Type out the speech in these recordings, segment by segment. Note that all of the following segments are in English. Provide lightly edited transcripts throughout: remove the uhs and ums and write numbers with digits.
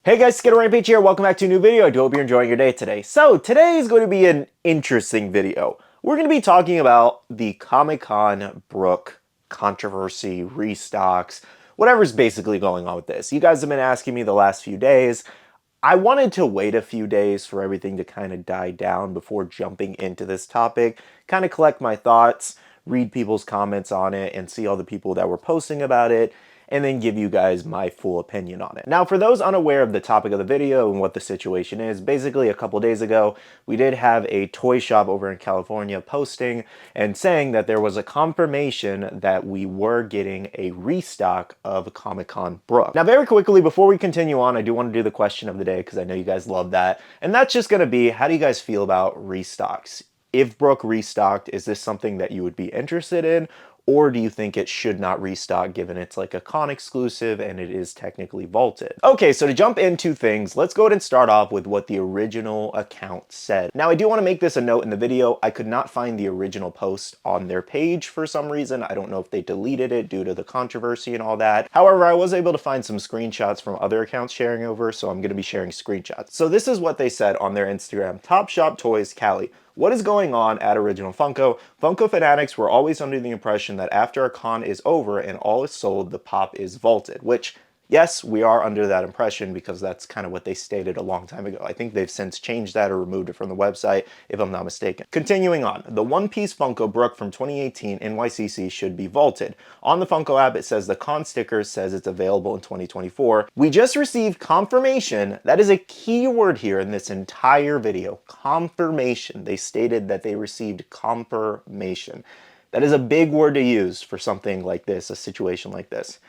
Hey guys, SkittleRampage here. Welcome back to a new video. I do hope you're enjoying your day today. So today is going to be an interesting video. We're going to be talking about the Comic-Con Brook controversy, restocks, whatever's basically going on with this. You guys have been asking me the last few days. I wanted to wait a few days for everything to kind of die down before jumping into this topic, kind of collect my thoughts, read people's comments on it, and see all the people that were posting about it, and then give you guys my full opinion on it. Now, for those unaware of the topic of the video and what the situation is, basically a couple days ago, we did have a toy shop over in California posting and saying that there was a confirmation that we were getting a restock of Comic-Con Brook. Now, very quickly, before we continue on, I do want to do the question of the day because I know you guys love that. And that's just going to be, how do you guys feel about restocks? If Brook restocked, is this something that you would be interested in? Or do you think it should not restock given it's like a con exclusive and it is technically vaulted? Okay, so to jump into things, let's go ahead and start off with what the original account said. Now, I do want to make this a note in the video. I could not find the original post on their page for some reason. I don't know if they deleted it due to the controversy and all that. However, I was able to find some screenshots from other accounts sharing over, so I'm going to be sharing screenshots. So this is what they said on their Instagram. Top Shop Toys Cali. What is going on at Original Funko? Funko fanatics were always under the impression that after a con is over and all is sold, the pop is vaulted, which, yes, we are under that impression because that's kind of what they stated a long time ago. I think they've since changed that or removed it from the website, if I'm not mistaken. Continuing on, the one-piece Funko Brook from 2018 Nycc should be vaulted. On the Funko app, it says the con sticker says it's available in 2024. We just received confirmation. That is a key word here in this entire video. Confirmation. They stated that they received confirmation. That is a big word to use for something like this, a situation like this.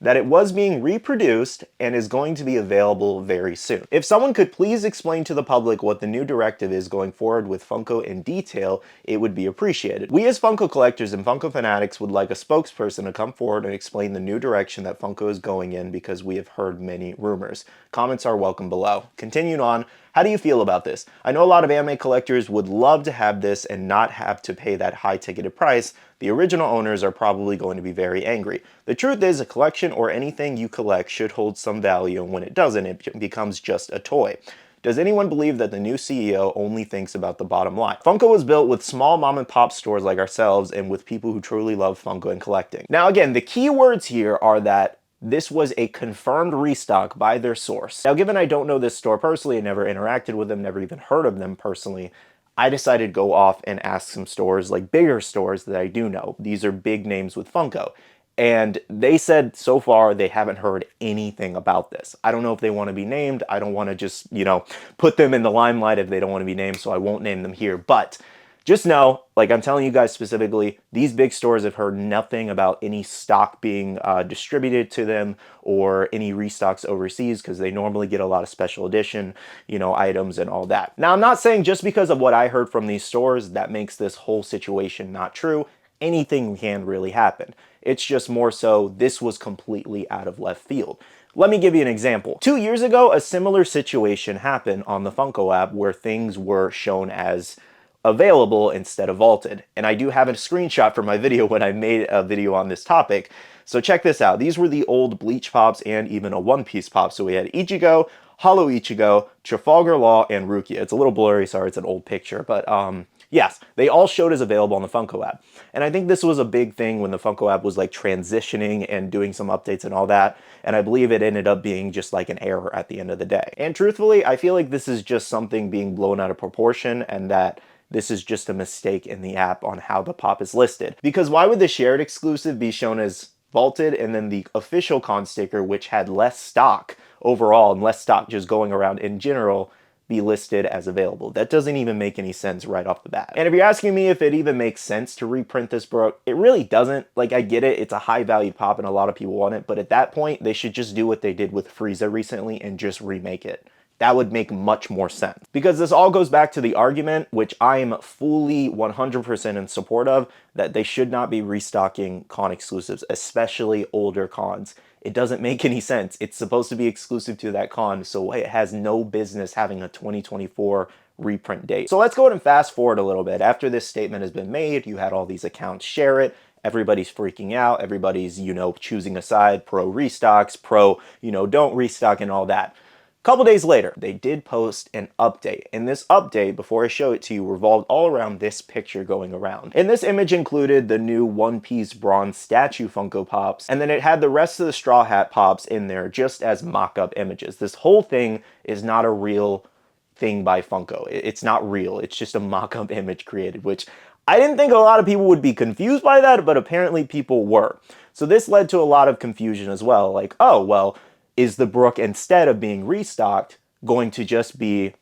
That it was being reproduced and is going to be available very soon. If someone could please explain to the public what the new directive is going forward with Funko in detail, it would be appreciated. We as Funko collectors and Funko fanatics would like a spokesperson to come forward and explain the new direction that Funko is going in because we have heard many rumors. Comments are welcome below. Continuing on, how do you feel about this? I know a lot of anime collectors would love to have this and not have to pay that high ticketed price. The original owners are probably going to be very angry. The truth is, a collection or anything you collect should hold some value, and when it doesn't, it becomes just a toy. Does anyone believe that the new CEO only thinks about the bottom line? Funko was built with small mom and pop stores like ourselves and with people who truly love Funko and collecting. Now again, the key words here are that this was a confirmed restock by their source. Now, given I don't know this store personally, I never interacted with them, never even heard of them personally, I decided to go off and ask some stores, like bigger stores that I do know. These are big names with Funko. And they said so far they haven't heard anything about this. I don't know if they want to be named. I don't want to just, put them in the limelight if they don't want to be named, so I won't name them here. But just know, like I'm telling you guys specifically, these big stores have heard nothing about any stock being distributed to them or any restocks overseas because they normally get a lot of special edition, items and all that. Now, I'm not saying just because of what I heard from these stores that makes this whole situation not true. Anything can really happen. It's just more so this was completely out of left field. Let me give you an example. 2 years ago, a similar situation happened on the Funko app where things were shown as available instead of vaulted. And I do have a screenshot from my video when I made a video on this topic. So check this out. These were the old Bleach Pops and even a One Piece Pop. So we had Ichigo, Hollow Ichigo, Trafalgar Law, and Rukia. It's a little blurry, sorry, it's an old picture, but yes, they all showed as available on the Funko app. And I think this was a big thing when the Funko app was like transitioning and doing some updates and all that. And I believe it ended up being just like an error at the end of the day. And truthfully, I feel like this is just something being blown out of proportion and that this is just a mistake in the app on how the pop is listed. Because why would the shared exclusive be shown as vaulted and then the official con sticker, which had less stock overall and less stock just going around in general, be listed as available? That doesn't even make any sense right off the bat. And if you're asking me if it even makes sense to reprint this Brook, it really doesn't. Like, I get it, it's a high value pop and a lot of people want it, but at that point, they should just do what they did with Frieza recently and just remake it. That would make much more sense. Because this all goes back to the argument, which I am fully 100% in support of, that they should not be restocking con exclusives, especially older cons. It doesn't make any sense. It's supposed to be exclusive to that con, so it has no business having a 2024 reprint date. So let's go ahead and fast forward a little bit. After this statement has been made, you had all these accounts share it. Everybody's freaking out. Everybody's, choosing a side, pro restocks, pro, don't restock and all that. Couple days later, they did post an update, and this update, before I show it to you, revolved all around this picture going around. And this image included the new One Piece bronze statue Funko Pops, and then it had the rest of the Straw Hat Pops in there just as mock-up images. This whole thing is not a real thing by Funko. It's not real. It's just a mock-up image created, which I didn't think a lot of people would be confused by that, but apparently people were. So this led to a lot of confusion as well. Like, oh, well, is the Brook, instead of being restocked, going to just be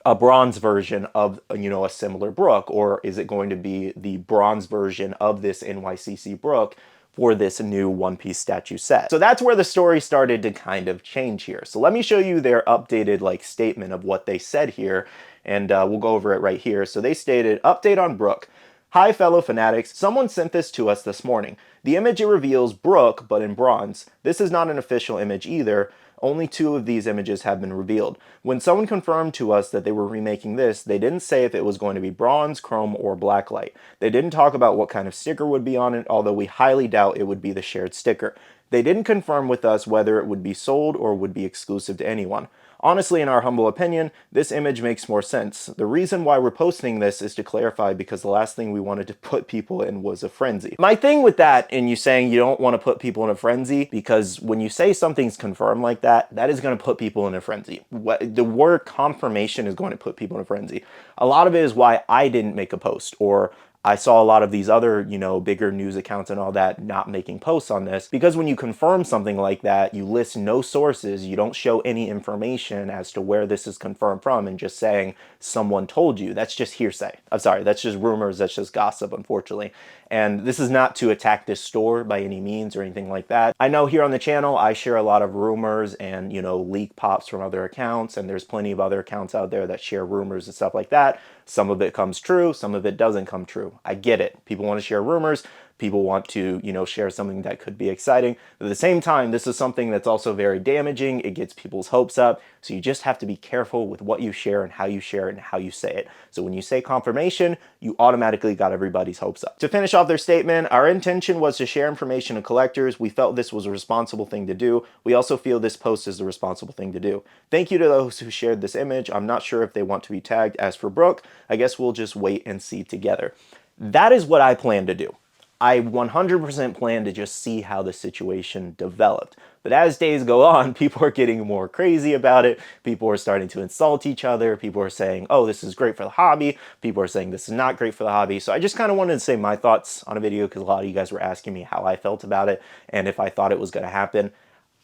a bronze version of, a similar Brook? Or is it going to be the bronze version of this Nycc Brook for this new One Piece statue set? So that's where the story started to kind of change here. So let me show you their updated statement of what they said here, and we'll go over it right here. So they stated, update on Brook. Hi fellow fanatics, someone sent this to us this morning. The image it reveals Brook, but in bronze. This is not an official image either. Only 2 of these images have been revealed. When someone confirmed to us that they were remaking this, they didn't say if it was going to be bronze, chrome, or blacklight. They didn't talk about what kind of sticker would be on it, although we highly doubt it would be the shared sticker. They didn't confirm with us whether it would be sold or would be exclusive to anyone. Honestly, in our humble opinion, this image makes more sense. The reason why we're posting this is to clarify, because the last thing we wanted to put people in was a frenzy. My thing with that, and you saying you don't want to put people in a frenzy, because when you say something's confirmed like that, that is going to put people in a frenzy. The word confirmation is going to put people in a frenzy. A lot of it is why I didn't make a post, or I saw a lot of these other, bigger news accounts and all that not making posts on this, because when you confirm something like that, you list no sources, you don't show any information as to where this is confirmed from, and just saying someone told you. That's just hearsay. I'm sorry, that's just rumors, that's just gossip, unfortunately. And this is not to attack this store by any means or anything like that. I know here on the channel, I share a lot of rumors and, leak pops from other accounts, and there's plenty of other accounts out there that share rumors and stuff like that. Some of it comes true, some of it doesn't come true. I get it. People want to share rumors. People want to, share something that could be exciting. But at the same time, this is something that's also very damaging. It gets people's hopes up. So you just have to be careful with what you share and how you share it and how you say it. So when you say confirmation, you automatically got everybody's hopes up. To finish off their statement, our intention was to share information to collectors. We felt this was a responsible thing to do. We also feel this post is the responsible thing to do. Thank you to those who shared this image. I'm not sure if they want to be tagged. As for Brook, I guess we'll just wait and see together. That is what I plan to do. I 100% plan to just see how the situation developed. But as days go on, people are getting more crazy about it. People are starting to insult each other. People are saying, oh, this is great for the hobby. People are saying this is not great for the hobby. So I just kind of wanted to say my thoughts on a video, because a lot of you guys were asking me how I felt about it and if I thought it was going to happen.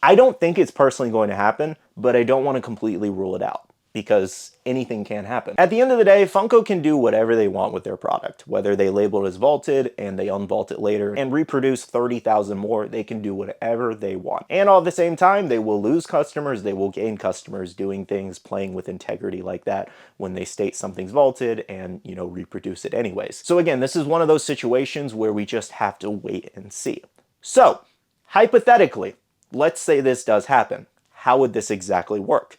I don't think it's personally going to happen, but I don't want to completely rule it out, because anything can happen. At the end of the day, Funko can do whatever they want with their product. Whether they label it as vaulted and they unvault it later and reproduce 30,000 more, they can do whatever they want. And all at the same time, they will lose customers, they will gain customers doing things, playing with integrity like that when they state something's vaulted and, reproduce it anyways. So again, this is one of those situations where we just have to wait and see. So, hypothetically, let's say this does happen. How would this exactly work?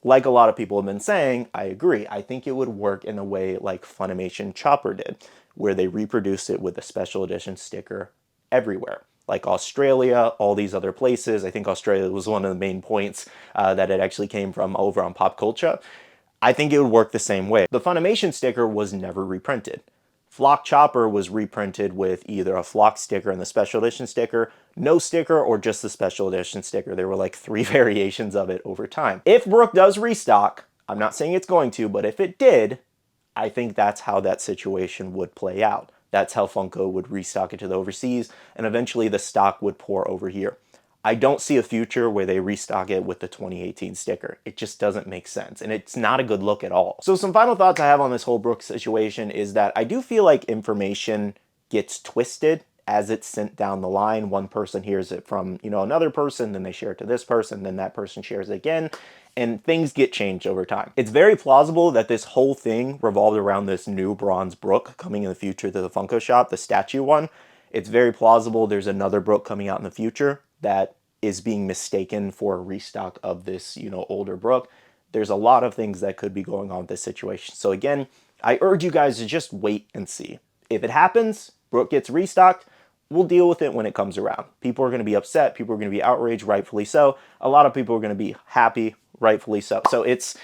Like a lot of people have been saying, I agree. I think it would work in a way like Funimation Chopper did, where they reproduced it with a special edition sticker everywhere. Like Australia, all these other places. I think Australia was one of the main points that it actually came from over on Pop Culture. I think it would work the same way. The Funimation sticker was never reprinted. Flock Chopper was reprinted with either a Flock sticker and the special edition sticker, no sticker, or just the special edition sticker. There were like 3 variations of it over time. If Brook does restock, I'm not saying it's going to, but if it did, I think that's how that situation would play out. That's how Funko would restock it to the overseas, and eventually the stock would pour over here. I don't see a future where they restock it with the 2018 sticker. It just doesn't make sense, and it's not a good look at all. So some final thoughts I have on this whole Brook situation is that I do feel like information gets twisted as it's sent down the line. One person hears it from, another person, then they share it to this person, then that person shares it again, and things get changed over time. It's very plausible that this whole thing revolved around this new bronze Brook coming in the future to the Funko shop, the statue one. It's very plausible there's another Brook coming out in the future that is being mistaken for a restock of this, older Brook. There's a lot of things that could be going on with this situation. So again, I urge you guys to just wait and see. If it happens, Brook gets restocked, we'll deal with it when it comes around. People are going to be upset. People are going to be outraged, rightfully so. A lot of people are going to be happy, rightfully so. So it's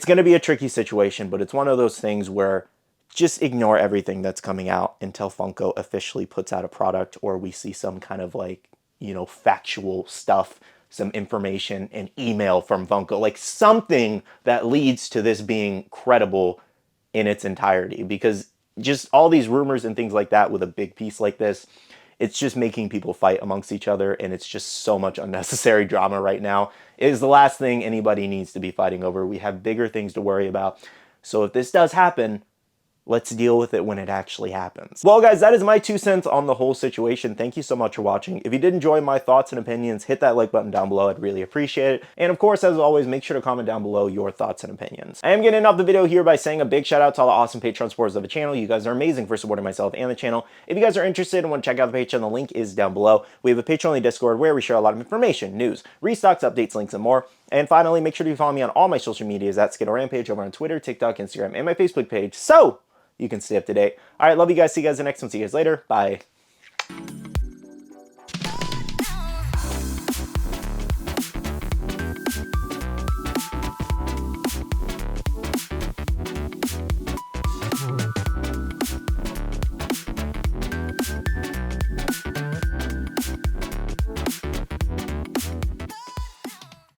going to be a tricky situation, but it's one of those things where just ignore everything that's coming out until Funko officially puts out a product, or we see some kind of like, you know, factual stuff, some information, an email from Funko, like something that leads to this being credible in its entirety. Because just all these rumors and things like that with a big piece like this, it's just making people fight amongst each other, and it's just so much unnecessary drama right now. It is the last thing anybody needs to be fighting over. We have bigger things to worry about. So if this does happen, let's deal with it when it actually happens. Well, guys, that is my 2 cents on the whole situation. Thank you so much for watching. If you did enjoy my thoughts and opinions, hit that like button down below. I'd really appreciate it. And of course, as always, make sure to comment down below your thoughts and opinions. I am getting off the video here by saying a big shout out to all the awesome Patreon supporters of the channel. You guys are amazing for supporting myself and the channel. If you guys are interested and want to check out the Patreon, the link is down below. We have a Patreon-only Discord where we share a lot of information, news, restocks, updates, links, and more. And finally, make sure to follow me on all my social medias at SkittleRampage over on Twitter, TikTok, Instagram, and my Facebook page, so you can stay up to date. All right, love you guys. See you guys in the next one. See you guys later. Bye.